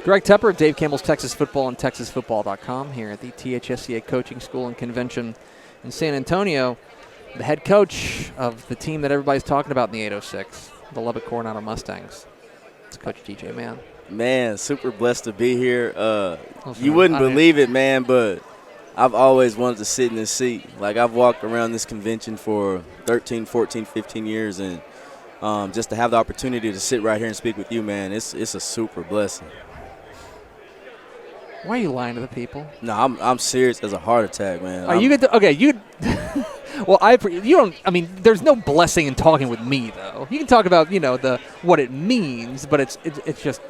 Greg Tepper of Dave Campbell's Texas Football and TexasFootball.com here at the THSCA Coaching School and Convention in San Antonio. The head coach of the team that everybody's talking about in the 806, the Lubbock Coronado Mustangs. It's Coach DJ Mann. Man, super blessed to be here. You wouldn't believe it, man, but I've always wanted to sit in this seat. Like, I've walked around this convention for 13, 14, 15 years, and just to have the opportunity to sit right here and speak with you, man, it's a super blessing. Why are you lying to the people? No, I'm serious as a heart attack, man. Are you good to, okay, you well, you don't, I mean, there's no blessing in talking with me, though. You can talk about, what it means, but it's just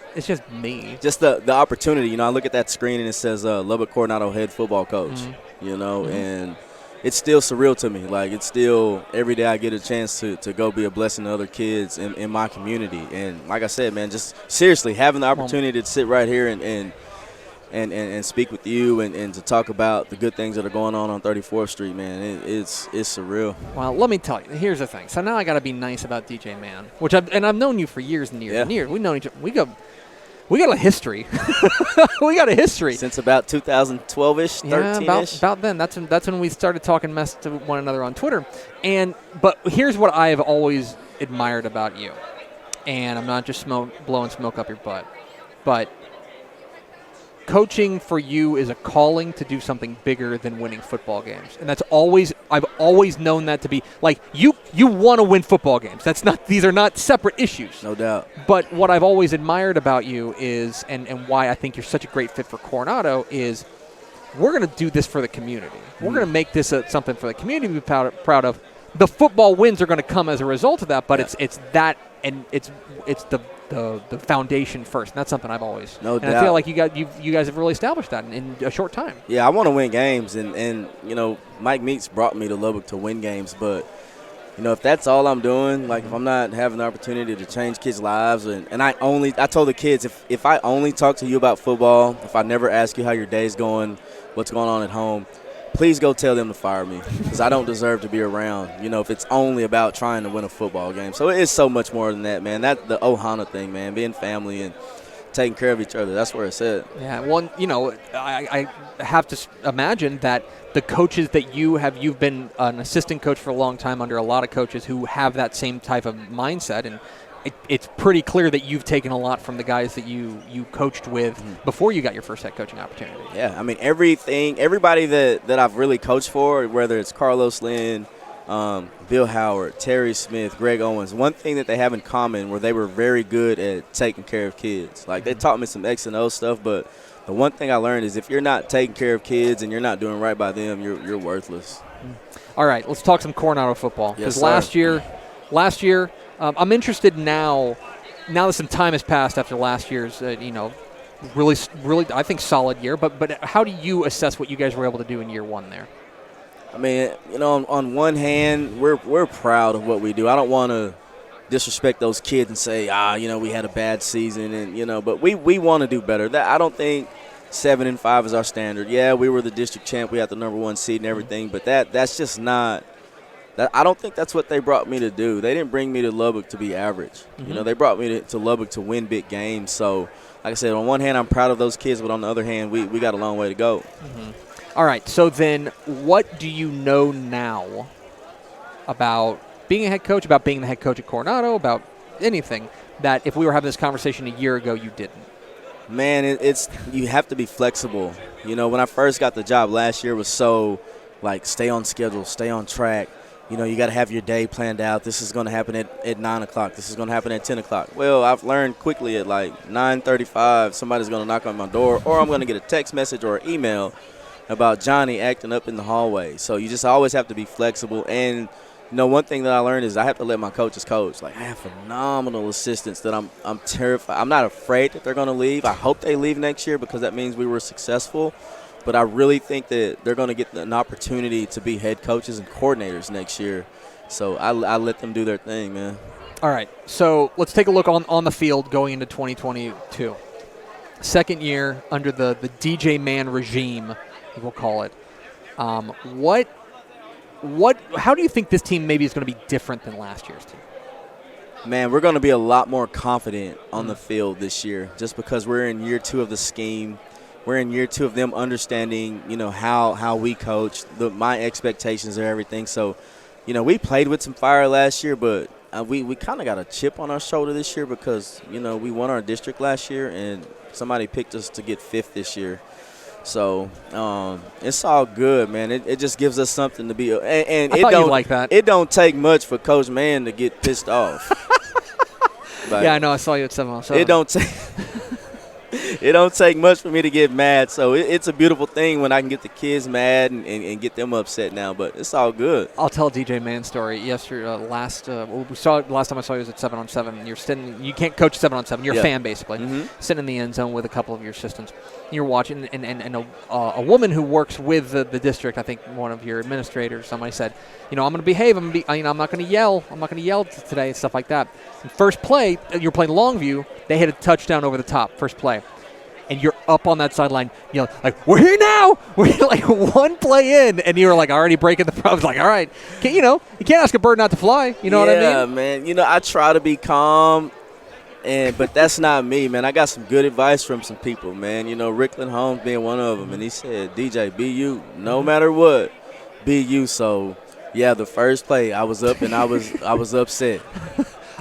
me. Just the opportunity, I look at that screen and it says Lubbock Coronado head football coach, and it's still surreal to me. Like, it's still, every day I get a chance to go be a blessing to other kids in my community. And like I said, man, just seriously having the opportunity to sit right here and speak with you and to talk about the good things that are going on 34th Street, man, it's surreal. Well, let me tell you. Here's the thing. So now I got to be nice about DJ Mann, which I've known you for years and years and years. We've known each other. We got a history. We got a history since about 2012ish, 13ish. About then. That's when we started talking mess to one another on Twitter. But here's what I have always admired about you, and I'm not just blowing smoke up your butt, but coaching for you is a calling to do something bigger than winning football games. And I've always known that to be, like, you want to win football games. These are not separate issues. No doubt. But what I've always admired about you is, and why I think you're such a great fit for Coronado, is we're going to do this for the community. We're going to make this something for the community to be proud of. The football wins are going to come as a result of that, but it's that, and it's the foundation first. And that's something I've always. No doubt. And I feel like you guys have really established that in a short time. Yeah, I want to win games, and Mike Meeks brought me to Lubbock to win games, but if that's all I'm doing, like, if I'm not having the opportunity to change kids' lives, and I told the kids, if I only talk to you about football, if I never ask you how your day's going, what's going on at home, please go tell them to fire me, because I don't deserve to be around, if it's only about trying to win a football game. So it is so much more than that, man. That's the Ohana thing, man, being family and taking care of each other. That's where it's at. Yeah, well, I have to imagine that the coaches that you've been an assistant coach for a long time under a lot of coaches who have that same type of mindset, and it's pretty clear that you've taken a lot from the guys that you coached with before you got your first head coaching opportunity. Yeah, I mean, everybody that I've really coached for, whether it's Carlos Lynn, Bill Howard, Terry Smith, Greg Owens, one thing that they have in common were they were very good at taking care of kids. Like, they taught me some X and O stuff, but the one thing I learned is if you're not taking care of kids and you're not doing right by them, you're worthless. All right, let's talk some Coronado football. Because last year, I'm interested now that some time has passed after last year's, really, I think, solid year. But how do you assess what you guys were able to do in year one there? I mean, on one hand, we're proud of what we do. I don't want to disrespect those kids and say, we had a bad season, and but we want to do better. That I don't think 7-5 is our standard. Yeah, we were the district champ. We had the #1 seed and everything, but that's just not. I don't think that's what they brought me to do. They didn't bring me to Lubbock to be average. They brought me to Lubbock to win big games. So, like I said, on one hand, I'm proud of those kids, but on the other hand, we got a long way to go. All right, so then what do you know now about being a head coach, about being the head coach at Coronado, about anything that if we were having this conversation a year ago, you didn't? Man, you have to be flexible. When I first got the job last year, it was so, like, stay on schedule, stay on track. You got to have your day planned out. This is going to happen at 9 o'clock. This is going to happen at 10 o'clock. Well, I've learned quickly at like 9:35, somebody's going to knock on my door, or I'm going to get a text message or an email about Johnny acting up in the hallway. So you just always have to be flexible. And, one thing that I learned is I have to let my coaches coach. Like, I have phenomenal assistants that I'm terrified. I'm not afraid that they're going to leave. I hope they leave next year because that means we were successful. But I really think that they're going to get an opportunity to be head coaches and coordinators next year. So I let them do their thing, man. All right. So let's take a look on the field going into 2022. Second year under the DJ Mann regime, we'll call it. How do you think this team maybe is going to be different than last year's team? Man, we're going to be a lot more confident on the field this year just because we're in year 2 of the scheme. We're in year 2 of them understanding, how we coach, my expectations and everything. So, we played with some fire last year, but we kind of got a chip on our shoulder this year because, we won our district last year and somebody picked us to get 5th this year. So it's all good, man. It just gives us something to be. And I thought you'd like that. It don't take much for Coach Mann to get pissed off. Yeah, I know. I saw you at 7-on-7. It don't take. It don't take much for me to get mad. So it's a beautiful thing when I can get the kids mad and get them upset now. But it's all good. I'll tell a DJ Mann story. Yesterday, last time I saw you was at 7-on-7. You're sitting. You can't coach 7-on-7. You're a fan basically, sitting in the end zone with a couple of your assistants. You're watching, and a woman who works with the district, I think one of your administrators, somebody said, I'm going to behave. I'm not going to yell. I'm not going to yell today and stuff like that. And first play, you're playing Longview. They hit a touchdown over the top. First play. And you're up on that sideline, like, we're here now. We're like one play in, and you're like already breaking the problems. Like, all right, you can't ask a bird not to fly. You know what I mean? Yeah, man. I try to be calm, but that's not me, man. I got some good advice from some people, man. Rickland Holmes being one of them, and he said, DJ, be you, no matter what, be you. So, yeah, the first play, I was up and I was upset.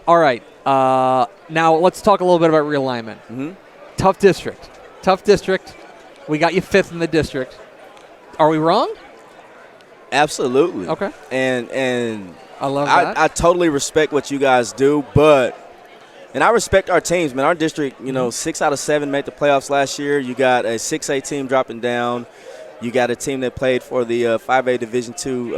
All right, now let's talk a little bit about realignment. Tough district. We got you 5th in the district. Are we wrong? Absolutely. Okay. And I love that. I totally respect what you guys do, and I respect our teams, man. Our district, 6 out of 7 made the playoffs last year. You got a 6A team dropping down. You got a team that played for the 5A Division II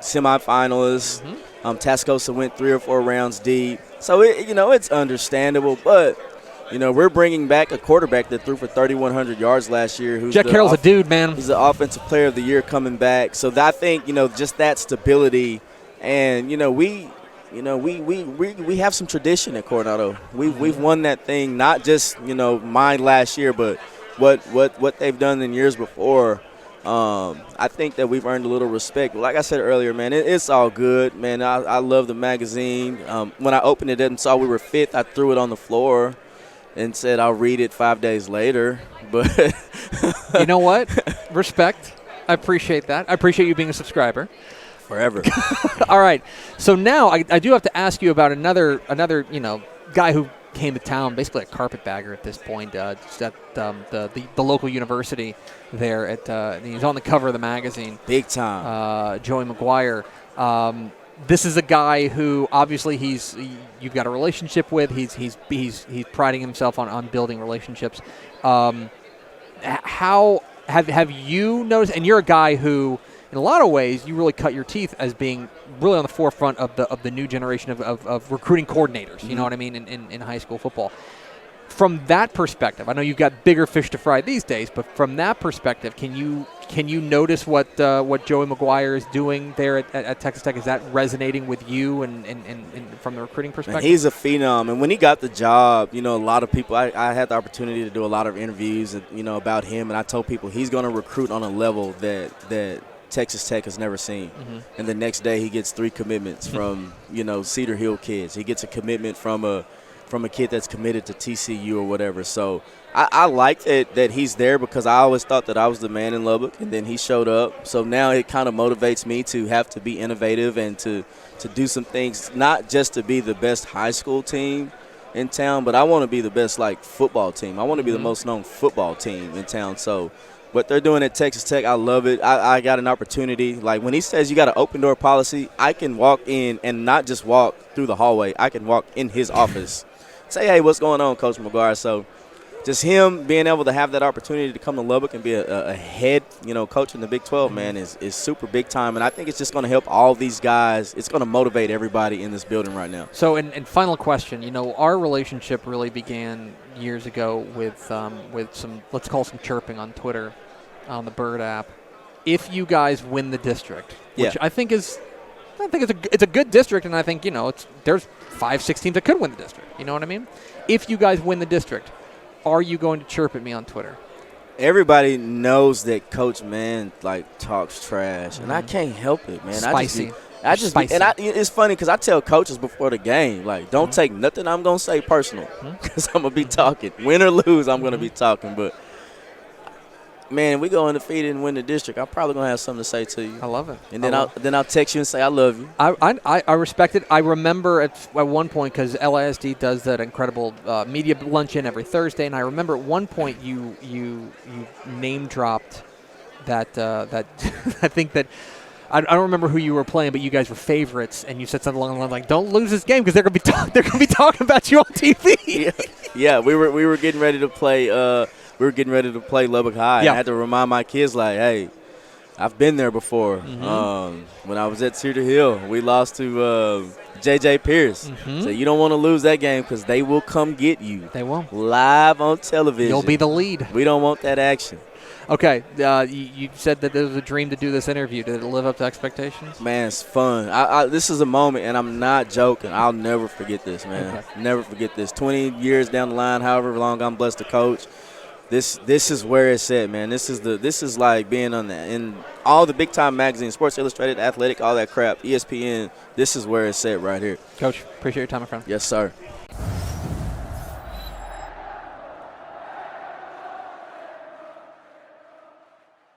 semifinalists. THSCA went 3 or 4 rounds deep. So, it's understandable, but – we're bringing back a quarterback that threw for 3,100 yards last year. Jack Carroll's a dude, man. He's the offensive player of the year coming back. So I think, just that stability, and we have some tradition at Coronado. We've won that thing, not just mine last year, but what they've done in years before. I think that we've earned a little respect. But like I said earlier, man, it's all good, man. I love the magazine. When I opened it and saw we were 5th, I threw it on the floor and said I'll read it 5 days later. But you know what? Respect. I appreciate that. I appreciate you being a subscriber. Forever. All right. So now I do have to ask you about another guy who came to town, basically a carpetbagger at this point, just at the local university there. He's on the cover of the magazine. Big time. Joey McGuire. This is a guy who obviously you've got a relationship with. He's priding himself on building relationships. How have you noticed? And you're a guy who, in a lot of ways, you really cut your teeth as being really on the forefront of the new generation of recruiting coordinators. You know what I mean in high school football. From that perspective, I know you've got bigger fish to fry these days, but from that perspective, can you notice what Joey McGuire is doing there at Texas Tech? Is that resonating with you and from the recruiting perspective? Man, he's a phenom, and when he got the job, a lot of people. I had the opportunity to do a lot of interviews, about him, and I told people he's going to recruit on a level that Texas Tech has never seen. And the next day, he gets 3 commitments from Cedar Hill kids. He gets a commitment from a kid that's committed to TCU or whatever. So I like that he's there because I always thought that I was the man in Lubbock, and then he showed up. So now it kind of motivates me to have to be innovative and to do some things, not just to be the best high school team in town, but I want to be the best, football team. I want to be the most known football team in town. So what they're doing at Texas Tech, I love it. I got an opportunity. When he says you got an open door policy, I can walk in and not just walk through the hallway. I can walk in his office. Say, hey, what's going on, Coach McGuire? So just him being able to have that opportunity to come to Lubbock and be a head, coach in the Big 12, man, is super big time. And I think it's just going to help all these guys. It's going to motivate everybody in this building right now. So, and final question, our relationship really began years ago with some, let's call some chirping on Twitter, on the Bird app. If you guys win the district, which I think it's a good district, and I think, there's 5-6 teams that could win the district. You know what I mean? If you guys win the district, are you going to chirp at me on Twitter? Everybody knows that Coach Mann talks trash, and I can't help it, man. Spicy. Spicy. It's funny because I tell coaches before the game, like, don't take nothing I'm gonna say personal, because I'm gonna be talking. Win or lose, I'm gonna be talking. But man, we go undefeated and win the district, I'm probably gonna have something to say to you. I love it. And then I'll text you and say I love you. I respect it. I remember at one point, because LISD does that incredible media luncheon every Thursday, and I remember at one point you name dropped that I think that. I don't remember who you were playing, but you guys were favorites, and you said something along the line like, "Don't lose this game because they're gonna be talking about you on TV." Yeah. We were getting ready to play. Lubbock High. Yeah. I had to remind my kids, like, hey, I've been there before. When I was at Cedar Hill, we lost to J.J. Pierce. So you don't want to lose that game because they will come get you. They will. Live on television. You'll be the lead. We don't want that action. Okay, you said that it was a dream to do this interview. Did it live up to expectations? Man, it's fun. This is a moment, and I'm not joking. I'll never forget this, man. Okay. Never forget this. 20 years down the line, however long I'm blessed to coach, this is where it's at, man. This is like being in all the big-time magazines, Sports Illustrated, Athletic, all that crap, ESPN. This is where it's at right here. Coach, appreciate your time, my friend. Yes, sir.